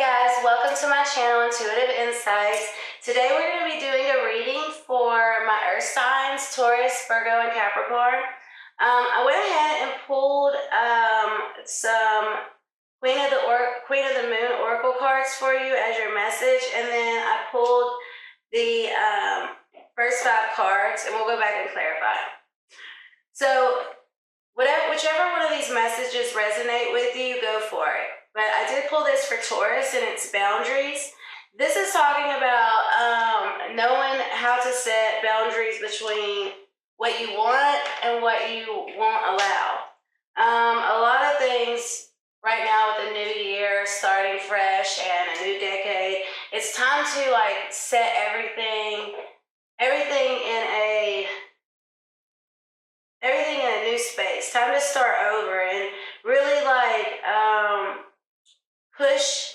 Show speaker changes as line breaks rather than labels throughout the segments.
guys, welcome to my channel, Intuitive Insights. Today we're going to be doing a reading for my earth signs, Taurus, Virgo, and Capricorn. I went ahead and pulled some Queen of the Moon oracle cards for you as your message, and then I pulled the first 5 cards, and we'll go back and clarify. So whichever one of these messages resonate with you, go for it. But I did pull this for Taurus and its boundaries. This is talking about knowing how to set boundaries between what you want and what you won't allow. A lot of things right now with the new year, starting fresh and a new decade, it's time to set everything in a new space. Time to start over and really push,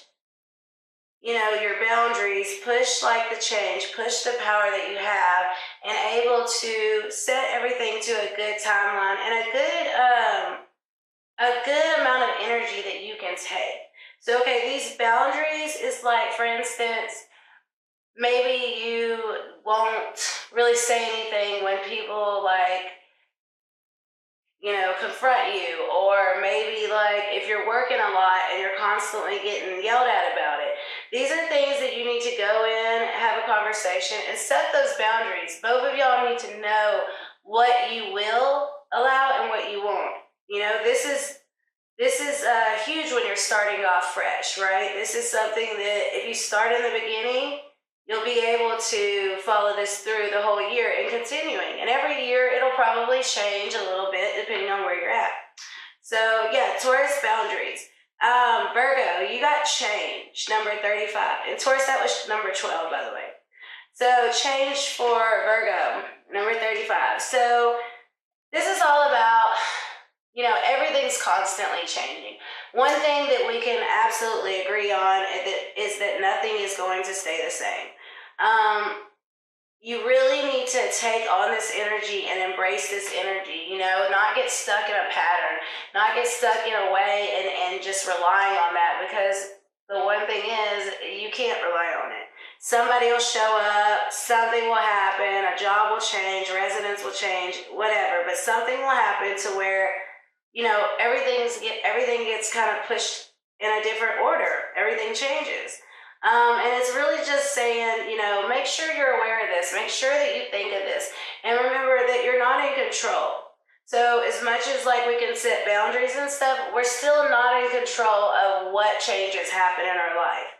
your boundaries, push the change, push the power that you have, and able to set everything to a good timeline and a good amount of energy that you can take. So, okay, these boundaries is for instance, maybe you won't really say anything when people confront you, or maybe if you're working a lot and you're constantly getting yelled at about it. These are things that you need to go in, have a conversation, and set those boundaries. Both of y'all need to know what you will allow and what you won't. This is huge when you're starting off fresh, right? This is something that if you start in the beginning, you'll be able to follow this through the whole year and continuing. And every year, it'll probably change a little bit depending on where you're at. So, yeah, Taurus boundaries. Virgo, you got change, number 35. And Taurus, that was number 12, by the way. So, change for Virgo, number 35. So, this is all about, everything's constantly changing. One thing that we can absolutely agree on is that nothing is going to stay the same. You really need to take on this energy and embrace this energy, not get stuck in a pattern, not get stuck in a way and just relying on that, because the one thing is you can't rely on it. Somebody will show up, something will happen, a job will change, residence will change, whatever, but something will happen to where everything gets kind of pushed in a different order. Everything changes. And it's really just saying, make sure you're aware of this. Make sure that you think of this. And remember that you're not in control. So as much as we can set boundaries and stuff, we're still not in control of what changes happen in our life.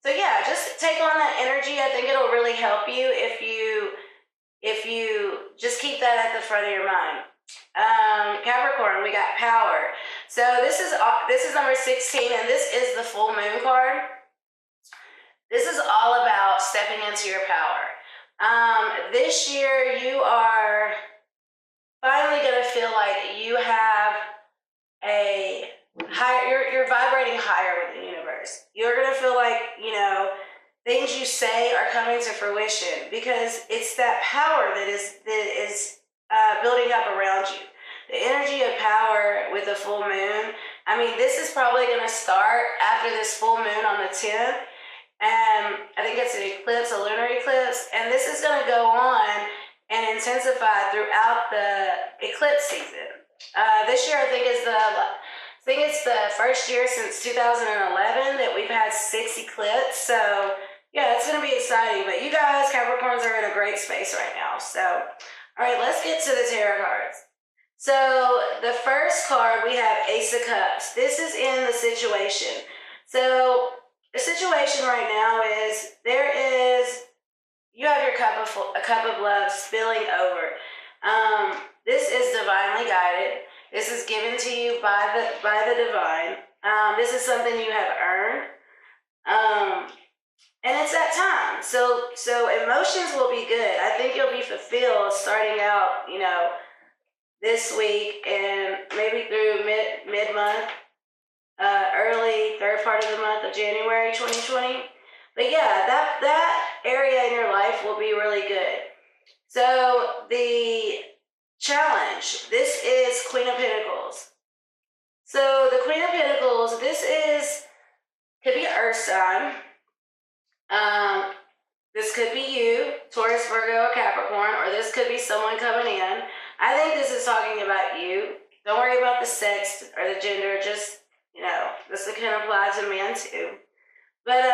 So yeah, just take on that energy. I think it'll really help you if you just keep that at the front of your mind. Capricorn, we got power. So this is number 16, and this is the full moon card. This is all about stepping into your power. This year you are finally going to feel like you have a higher, you're vibrating higher with the universe. You're going to feel like, things you say are coming to fruition, because it's that power that is building up around you. The energy of power with the full moon. I mean, this is probably going to start after this full moon on the 10th. And I think it's an eclipse, a lunar eclipse. And this is going to go on and intensify throughout the eclipse season. This year, I think it's the first year since 2011 that we've had 6 eclipses. So yeah, it's going to be exciting. But you guys, Capricorns, are in a great space right now. So, all right, let's get to the tarot cards. So the first card, we have Ace of Cups. This is in the situation. So the situation right now is you have your a cup of love spilling over. This is divinely guided. This is given to you by the divine. This is something you have earned. And it's that time. So emotions will be good. I think you'll be fulfilled starting out, this week and maybe through mid-month, early third part of the month of January 2020. But yeah, that area in your life will be really good. So the challenge, this is Queen of Pentacles. So the Queen of Pentacles, this is earth sign. This could be you, Taurus, Virgo, or Capricorn, or this could be someone coming in. I think this is talking about you. Don't worry about the sex or the gender. Just, this can apply to men too. But,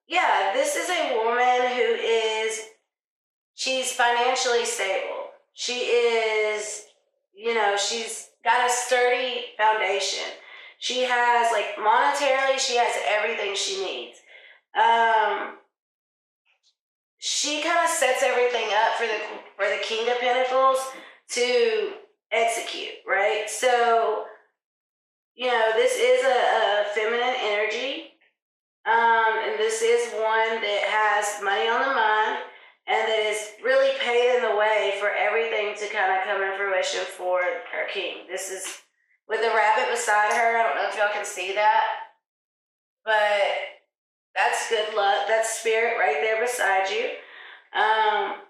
yeah, this is a woman who she's financially stable. She is, she's got a sturdy foundation. She has, monetarily, she has everything she needs. She kind of sets everything up for the King of Pentacles to execute, right? So, this is a feminine energy. And this is one that has money on the mind and that is really paving the way for everything to kind of come in fruition for her king. This is with the rabbit beside her. I don't know if y'all can see that, but that's good luck. That's spirit right there beside you.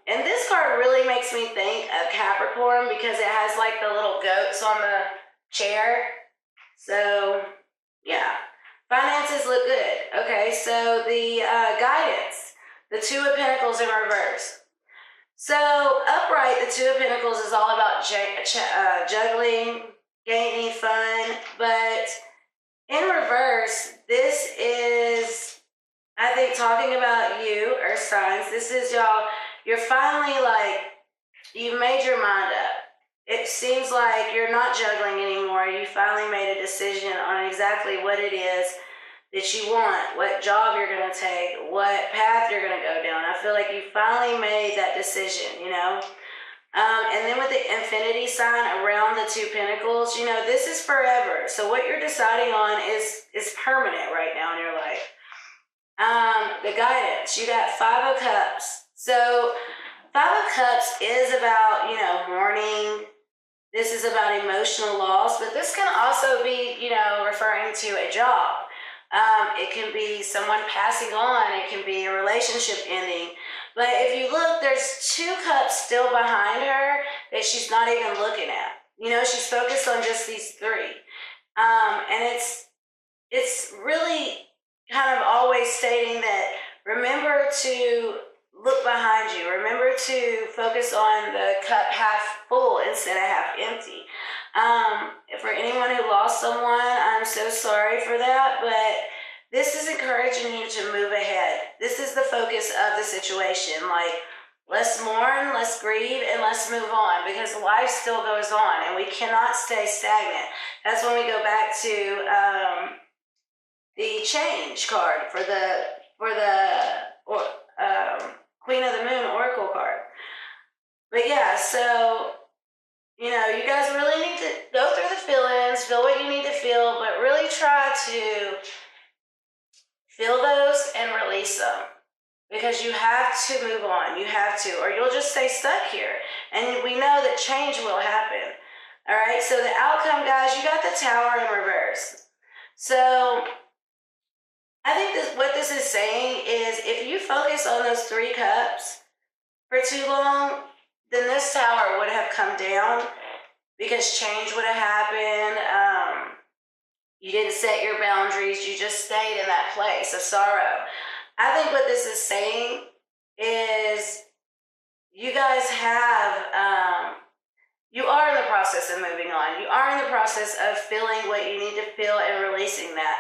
And this card really makes me think of Capricorn because it has the little goats on the chair. So, yeah. Finances look good. Okay, so the guidance, the Two of Pentacles in reverse. So upright, the Two of Pentacles is all about juggling, gaining fun, but in reverse, this is, I think, talking about you, earth signs. This is y'all, you're finally you've made your mind up. It seems like you're not juggling anymore. You finally made a decision on exactly what it is that you want, what job you're going to take, what path you're going to go down. I feel like you finally made that decision, And then with the infinity sign around the Two Pentacles, this is forever. So what you're deciding on is permanent right now in your life. The guidance, you got Five of Cups. So Five of Cups is about, mourning. This is about emotional loss, but this can also be, referring to a job. It can be someone passing on. It can be a relationship ending. But if you look, there's two cups still behind her that she's not even looking at. She's focused on just these three. And it's really kind of always stating that remember to look behind you. Remember to focus on the cup half full instead of half empty. For anyone who lost someone, I'm so sorry for that, but this is encouraging you to move ahead. This is the focus of the situation. Let's mourn, let's grieve, and let's move on because life still goes on and we cannot stay stagnant. That's when we go back to the change card for the Queen of the Moon Oracle card. But yeah, so, you guys really need to go through the feelings, feel what you need to feel, but really try to feel those and release them because you have to move on. You have to, or you'll just stay stuck here. And we know that change will happen. All right, so the outcome, guys, you got the Tower in reverse. So I think what this is saying is if you focus on those three cups for too long, then this tower would have come down because change would have happened. You didn't set your boundaries. You just stayed in that place of sorrow. I think what this is saying is you guys you are in the process of moving on. You are in the process of feeling what you need to feel and releasing that.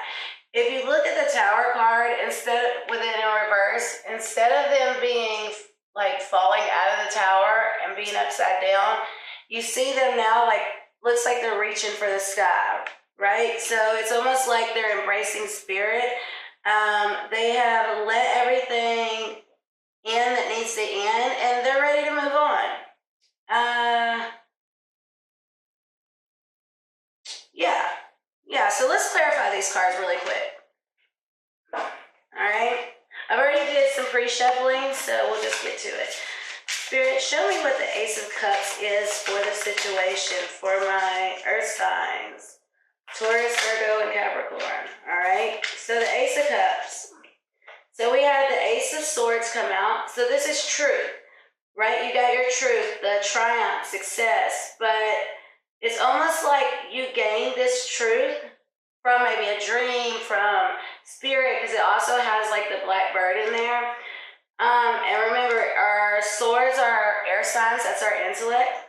If you look at the Tower card, with it in reverse, instead of them being falling out of the tower and being upside down, you see them now looks like they're reaching for the sky, right? So it's almost like they're embracing spirit. They have let everything in that needs to end, and they're ready to move on. Yeah, so let's clarify these cards really quick. All right, I've already did some pre-shuffling, so we'll just get to it. Spirit, show me what the Ace of Cups is for the situation for my earth signs, Taurus, Virgo, and Capricorn. All right, so the Ace of Cups. So we had the Ace of Swords come out. So this is truth, right? You got your truth, the triumph, success, but it's almost like you gained this truth from maybe a dream, from spirit because it also has like the black bird in there. And remember, our swords are air signs, that's our intellect.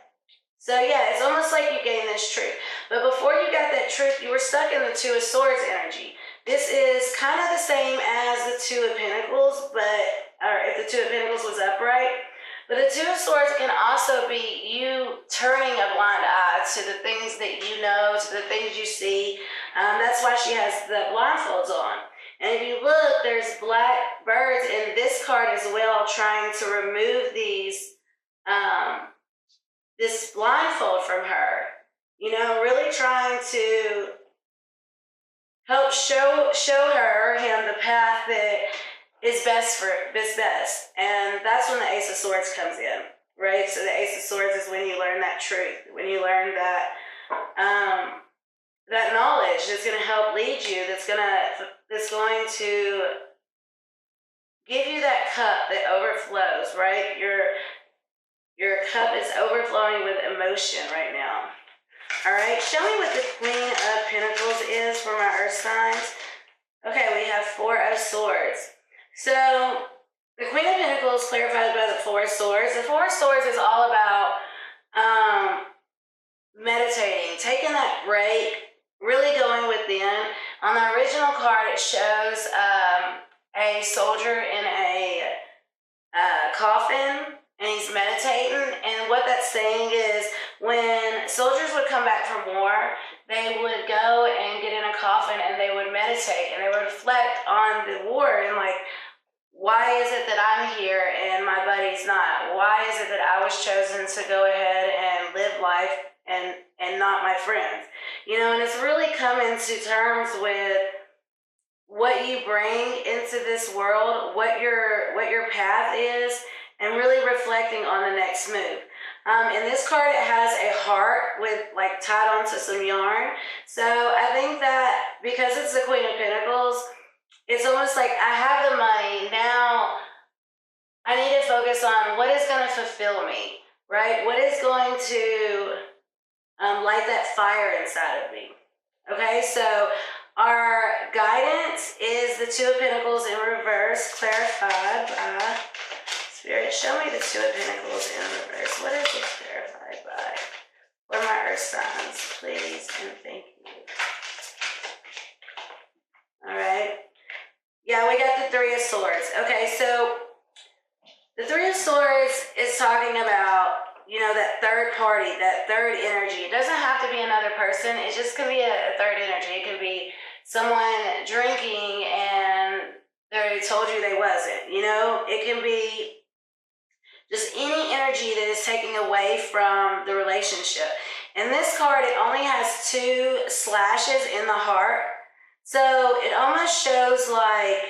So yeah, it's almost like you gain this truth. But before you got that truth, you were stuck in the Two of Swords energy. This is kind of the same as the Two of Pentacles, or if the Two of Pentacles was upright. But the Two of Swords can also be you turning a blind eye to the things that you know, to the things you see. That's why she has the blindfolds on. And if you look, there's black birds in this card as well, trying to remove this blindfold from her. You know, really trying to help show her or him the path that is best. And that's when the Ace of Swords comes in, right? So the Ace of Swords is when you learn that truth, when you learn that that knowledge that's going to help lead you, that's going to give you that cup that overflows, right? Your cup is overflowing with emotion right now. All right, show me what the Queen of Pentacles is for my earth signs. Okay, we have Four of Swords. So the Queen of Pentacles clarified by the Four of Swords. The Four of Swords is all about meditating, taking that break, really going within. On the original card, it shows a soldier in a coffin, and he's meditating. And what that's saying is when soldiers would come back from war, they would go and get in a coffin and they would meditate and they would reflect on the war and like, why is it that I'm here and my buddy's not? Why is it that I was chosen to go ahead and live life and not my friends? You know, and it's really coming to terms with what you bring into this world, what your path is, and really reflecting on the next move. In this card, it has a heart with like tied onto some yarn. So I think that because it's the Queen of Pentacles, it's almost like I have the money now. I need to focus on what is going to fulfill me, right? What is going to light that fire inside of me? Okay, so our guidance is the Two of Pentacles in reverse, clarified by Spirit. Show me the Two of Pentacles in reverse. What is it clarified by? What are my earth signs, please, and thank you. All right. Yeah, we got the Three of Swords. Okay, so the Three of Swords is talking about, you know, that third party, that third energy. It doesn't have to be another person. It just can be a third energy. It could be someone drinking and they told you they wasn't, you know? It can be just any energy that is taking away from the relationship. In this card, it only has 2 slashes in the heart. So it almost shows like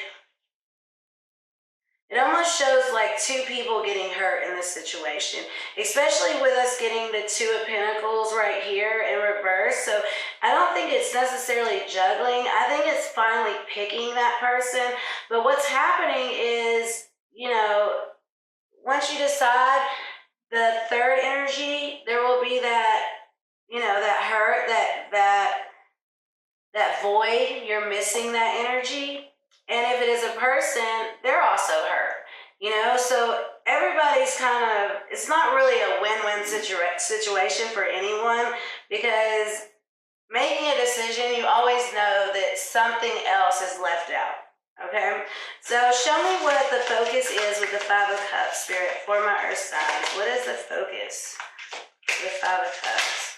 2 people getting hurt in this situation, especially with us getting the Two of Pentacles right here in reverse. So I don't think it's necessarily juggling. I think it's finally picking that person. But what's happening is, you know, once you decide the third energy, there will be that, you know, that hurt, that void. You're missing that energy. And if it is a person, they're also hurt, you know? So everybody's kind of, it's not really a win-win situation for anyone, because making a decision, you always know that something else is left out. Okay, so show me what the focus is with the Five of Cups, Spirit, for my earth signs. What is the focus with the Five of Cups?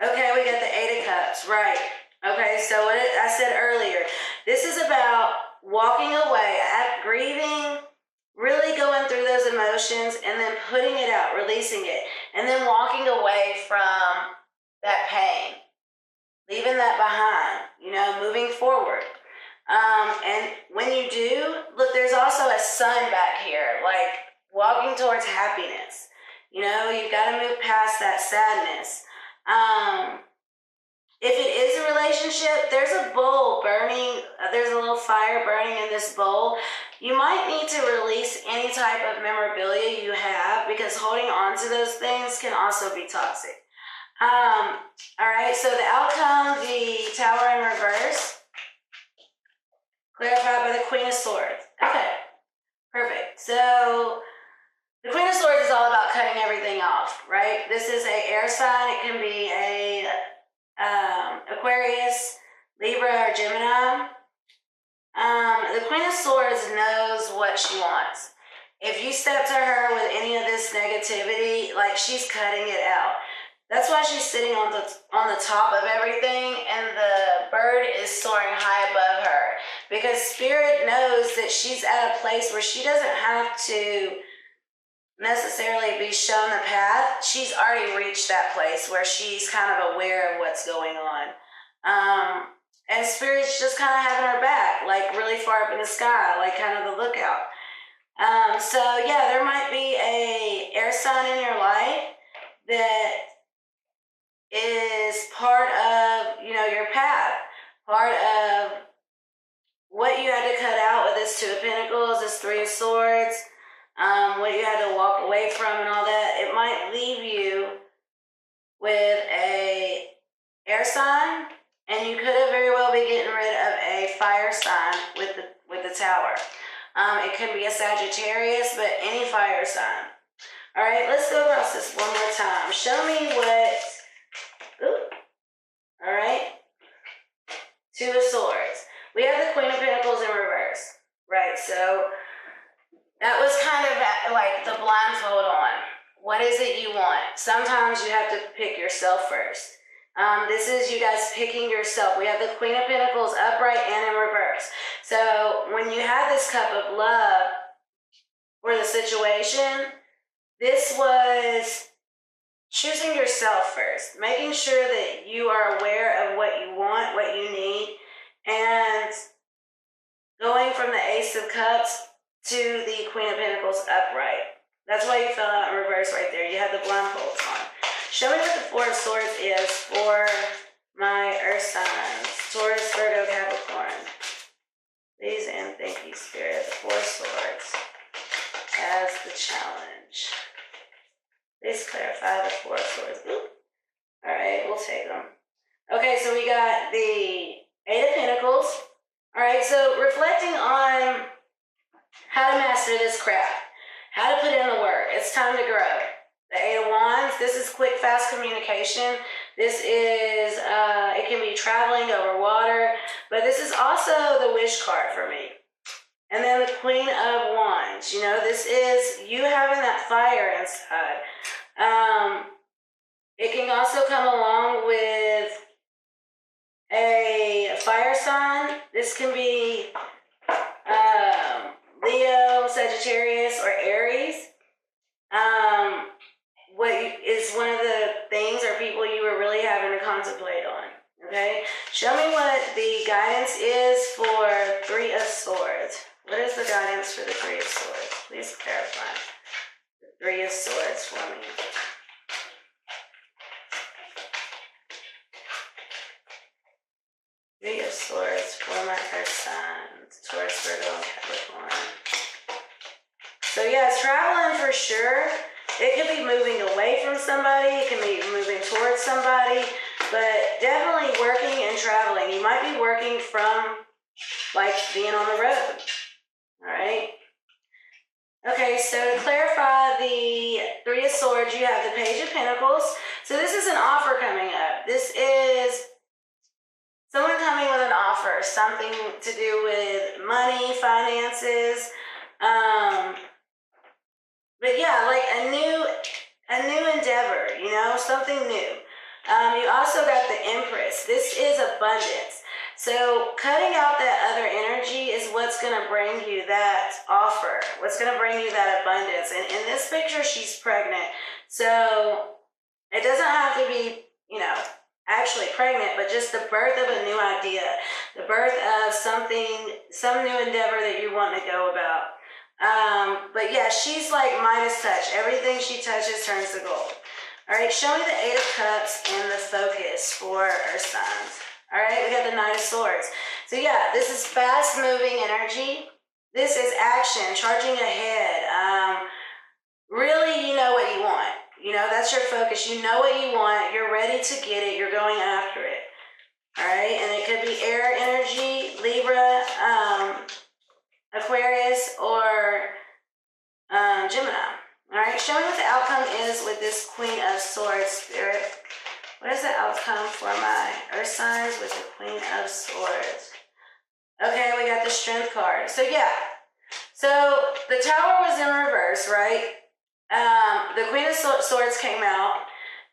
Okay, we got the Eight of Cups, right. Okay, so what I said earlier, this is about walking away, grieving, really going through those emotions and then putting it out, releasing it, and then walking away from that pain, leaving that behind, you know, moving forward. And when you do, look, there's also a sun back here, like walking towards happiness. You know, you've got to move past that sadness. If it is a relationship, there's a bowl burning, there's a little fire burning in this bowl. You might need to release any type of memorabilia you have, because holding on to those things can also be toxic. All right, so the outcome, the Tower in reverse, clarified by the Queen of Swords. Okay, perfect. So the Queen of Swords is all about cutting everything off, right? This is a air sign. It can be a Aquarius, Libra, or Gemini. The Queen of Swords knows what she wants. If you step to her with any of this negativity, like, she's cutting it out. That's why she's sitting on the top of everything, and the bird is soaring high above her, because Spirit knows that she's at a place where she doesn't have to necessarily be shown the path. She's already reached that place where she's kind of aware of what's going on. And Spirit's just kind of having her back, like really far up in the sky, like kind of the lookout. So yeah, there might be a air sign in your life that is part of, your path, part of what you had to cut out with this Two of Pentacles, this Three of Swords, what you had to walk away from and all that. It might leave you with a air sign, and you could have very well be getting rid of a fire sign with the Tower. It can be a Sagittarius, but any fire sign. All right, let's go across this one more time. Show me what. All right. Two of Swords. We have the Queen of Pentacles in reverse, right? So that was kind of like the blindfold on. What is it you want? Sometimes you have to pick yourself first. This is you guys picking yourself. We have the Queen of Pentacles upright and in reverse. So when you have this cup of love for the situation, this was choosing yourself first, making sure that you are aware of what you want, what you need, and going from the Ace of Cups to the Queen of Pentacles upright. That's why you fell out in reverse right there. You had the blindfolds on. Show me what the Four of Swords is for my earth signs. Taurus, Virgo, Capricorn. Please and thank you, Spirit. The Four of Swords as the challenge. Please clarify the Four of Swords. Oop. All right, we'll take them. Okay, so we got the Eight of Pentacles. All right, so reflecting on how to master this craft, how to put in the work. It's time to grow. The Eight of Wands, this is quick, fast communication. This is, it can be traveling over water, but this is also the wish card for me. And then the Queen of Wands, this is you having that fire inside. It can also come along with a fire sign. This can be Leo, Sagittarius, or Aries. What is one of the things or people you were really having to contemplate on, okay? Show me what the guidance is for Three of Swords. What is the guidance for the Three of Swords? Please clarify. The Three of Swords for me. Three of Swords for my earth signs. Taurus, Virgo, and Capricorn. So yeah, it's traveling for sure. It could be moving away from somebody. It can be moving towards somebody. But definitely working and traveling. You might be working from, like, being on the road. All right. Okay, so to clarify the Three of Swords, you have the Page of Pentacles. So this is an offer coming up. This is someone coming with an offer, something to do with money, finances. But yeah, like a new endeavor, something new. You also got the Empress. This is abundance. So cutting out that other energy is what's going to bring you that offer, what's going to bring you that abundance. And in this picture, she's pregnant. So it doesn't have to be, actually pregnant, but just the birth of a new idea, the birth of some new endeavor that you want to go about. But yeah, she's like Midas touch. Everything she touches turns to gold. All right, show me the Eight of Cups and the focus for Earth signs. All right, we got the Knight of Swords. So yeah, this is fast-moving energy. This is action, charging ahead. Really, you know what you want. You know, that's your focus. You know what you want. You're ready to get it. You're going after it. All right, and it could be air energy, Libra, Aquarius, or Gemini. All right, show me what the outcome is with this Queen of Swords, Spirit. What is the outcome for my Earth signs with the Queen of Swords? Okay, we got the Strength card. So yeah, so the Tower was in reverse, right? The Queen of Swords came out.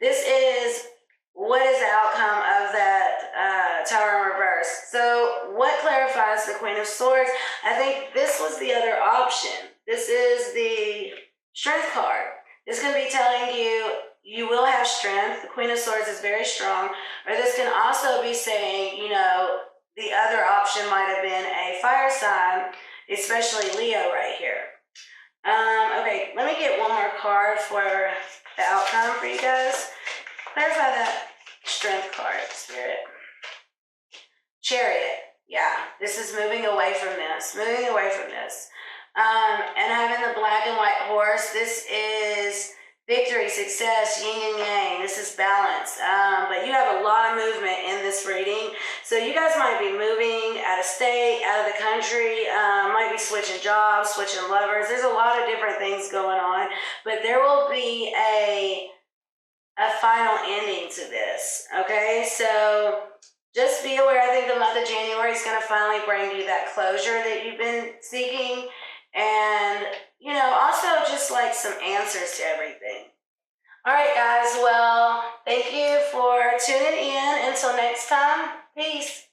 This is what is the outcome of that Tower in reverse. So what clarifies the Queen of Swords? I think this was the other option. This is the Strength card. This can be telling you you will have strength. The Queen of Swords is very strong. Or this can also be saying, you know, the other option might have been a fire sign, especially Leo right here. Okay, let me get one more card for the outcome for you guys. Clarify that Strength card, Spirit. Chariot. Yeah, this is moving away from this. Moving away from this. And having the black and white horse, this is victory, success, yin and yang. This is balance. But you have a lot of movement in this reading. So you guys might be moving out of state, out of the country, might be switching jobs, switching lovers. There's a lot of different things going on. But there will be a final ending to this. Okay, so just be aware. I think the month of January is going to finally bring you that closure that you've been seeking. And, you know, also just like some answers to everything. All right, guys. Well, thank you for tuning in. Until next time, peace.